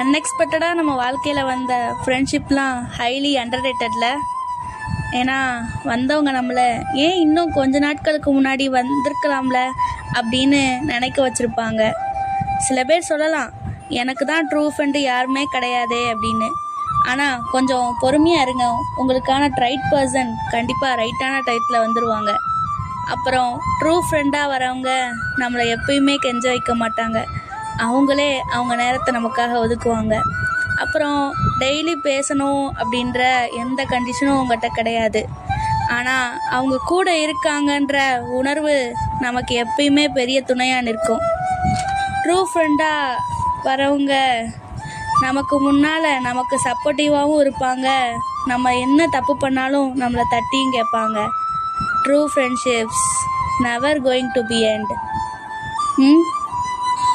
அன்எக்ஸ்பெக்டடாக நம்ம வாழ்க்கையில் வந்த ஃப்ரெண்ட்ஷிப்லாம் ஹைலி அண்டர்ரேட்டடில். ஏன்னா வந்தவங்க நம்மளை ஏன் இன்னும் கொஞ்ச நாட்களுக்கு முன்னாடி வந்திருக்கலாம்ல அப்படின்னு நினைக்க வச்சுருப்பாங்க. சில பேர் சொல்லலாம், எனக்கு தான் ட்ரூ ஃப்ரெண்டு யாருமே கிடையாதே அப்படின்னு. ஆனால் கொஞ்சம் பொறுமையாக இருங்க, உங்களுக்கான ரைட் பர்சன் கண்டிப்பாக ரைட்டான டயத்தில் வந்துடுவாங்க. அப்புறம் ட்ரூ ஃப்ரெண்டாக வரவங்க நம்மளை எப்பயுமே கெஞ்ச வைக்க மாட்டாங்க, அவங்களே அவங்க நேரத்தை நமக்காக ஒதுக்குவாங்க. அப்புறம் டெய்லி பேசணும் அப்படின்ற எந்த கண்டிஷனும் அவங்ககிட்ட கிடையாது. ஆனால் அவங்க கூட இருக்காங்கன்ற உணர்வு நமக்கு எப்பயுமே பெரிய துணையாக நிற்கும். ட்ரூ ஃப்ரெண்டாக வரவங்க நமக்கு முன்னால் நமக்கு சப்போர்ட்டிவாகவும் இருப்பாங்க, நம்ம என்ன தப்பு பண்ணாலும் நம்மளை தட்டியும் கேட்பாங்க. True friendships never going to be end.